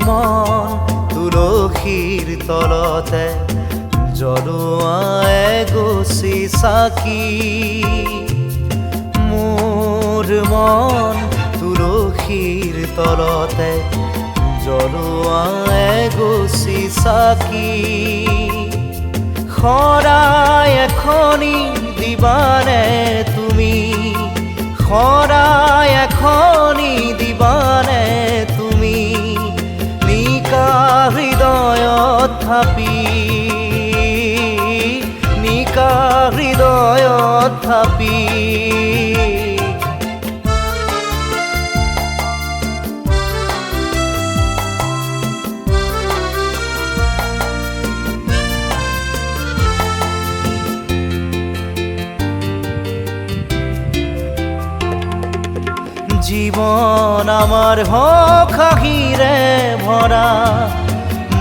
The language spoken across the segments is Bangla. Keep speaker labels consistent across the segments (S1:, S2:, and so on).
S1: মন তুলসীৰ তলতে জ্বলোৱা এগছি চাকি মোৰ মন তুলসীৰ তলতে জ্বলোৱা এগছি চাকি শৰাই এখনি দিবানে তুমি শৰাই এখনি দিবানে তুমি নিকা হৃদয়ত থাপি নিকা হৃদয়ত থাপি জীবন আমার হক হাঁহিৰে ভরা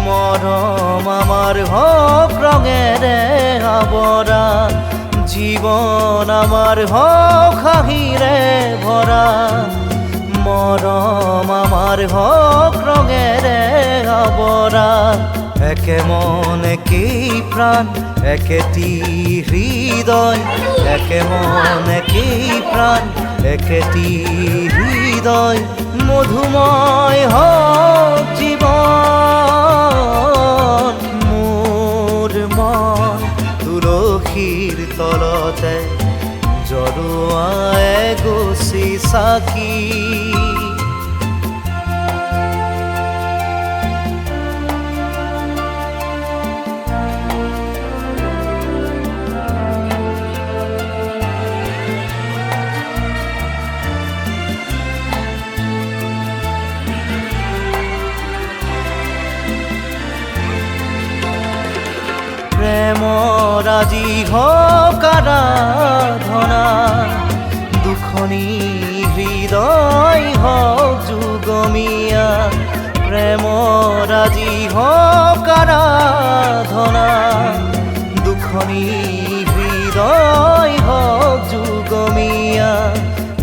S1: মরম আমার হক রঙেৰে আবরা জীবন আমার হক হাঁহিৰে ভরা মরম আমার হক রঙেৰে আবরা একে মন একেই প্রাণ একেটি হৃদয় একে মন একেই প্রাণ একেটি হৃদয় মধুময় হোক জীবন মোৰ মন তুলসীৰ তলতে জ্বলোৱা এগছি চাকি প্রেমৰ আজি হওক আৰাধনা দুখনি হৃদয় হওক যুগমীয়া প্রেমৰ আজি হওক আৰাধনা দুখনি হৃদয় হওক যুগমীয়া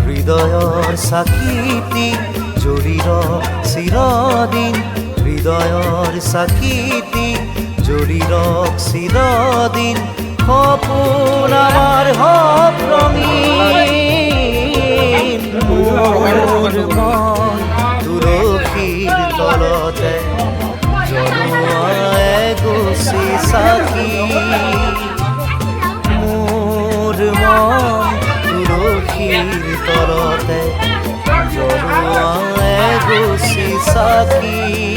S1: হৃদয়ৰ চাকিটি জ্বলি ৰওক চিৰদিন হৃদয়ৰ চাকিটি জ্বলি ৰওক চিৰদিন সপোন আমাৰ হওক ৰঙীন মোৰ মন তুলসীৰ তলতে জ্বলোৱা এগছি চাকি মোৰ মন তুলসীৰ তলতে জ্বলোৱা এগছি চাকি